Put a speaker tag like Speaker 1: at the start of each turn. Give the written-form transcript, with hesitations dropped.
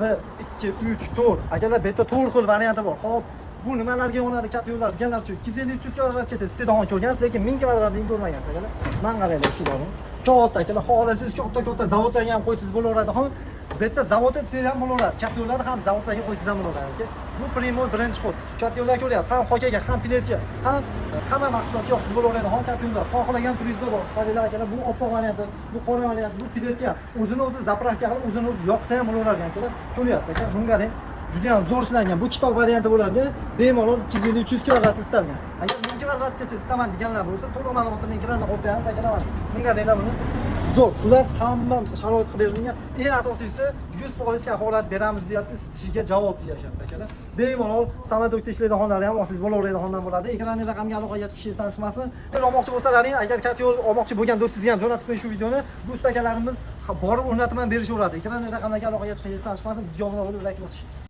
Speaker 1: 1 2 3 4. Akalar bu yerda 4 xil varianti bor. Xo'p, bu nimalarga yonadi katta yo'llar deganlar uchun 250-300 kvadratgacha iste'dom ko'rgansiz, lekin 1000 kvadratni ko'rmagansiz akalar. Men qaranglar ishlarni. Katta akalar, xohlasangiz katta zavodlarga ham qo'ysiz bo'laveradi. Xo'p, bu yerda zavodda siz ham bo'laveradi. Katta yo'llarni ham zavodlarga qo'ysiz ham bo'laveradi aka. Bu primoy birinchi xil. Katta yo'llar ko'ryapsiz, ham hokaga, ham piletga, ham hamma mahsulotga yoqsiz bo'laveradi. Ham katta yo'llar, xohlagan turingizda bor. Qaranglar akalar, bu oppoq varianti, bu qora varianti, bu piletga o'zini-o'zi zapravka qilib, o'zini-o'zi yoqsa ham bo'laveradi akalar. Ko'ryapsiz aka, bunga qarang. Juda ham zo'r ishlangan. Bu kitob varianti bo'ladi. Bemalol 250-300 kvadrat istalgan. Agar 1000 kvadratgacha istaman deganlar bo'lsa, to'liq ma'lumotini ekranda qo'yib beramiz akalar. Bunga deylar buni. Zo'r. Xullas hamma sharoit qilib berilgan. Eng asosiysi 100% kafolat beramiz deyapti, isitishiga javob deyapti akalar. Bemalol samolyotda ishlaydigan xonlar ham siz bo'laveradigan xonlar bo'ladi. Ekranda raqamga aloqaga chiqish esdan chiqmasin. Olmoqchi bo'lsalaring, agar katta yo'l olmoqchi bo'lgan do'stingizga ham jo'natib qo'ying shu videoni. Bu ustakalarimiz borib o'rnatib ham berishaveradi. Ekranda raqamga aloqaga chiqish esdan chiqmasin. Bizga obuna bo'lib, like bosing.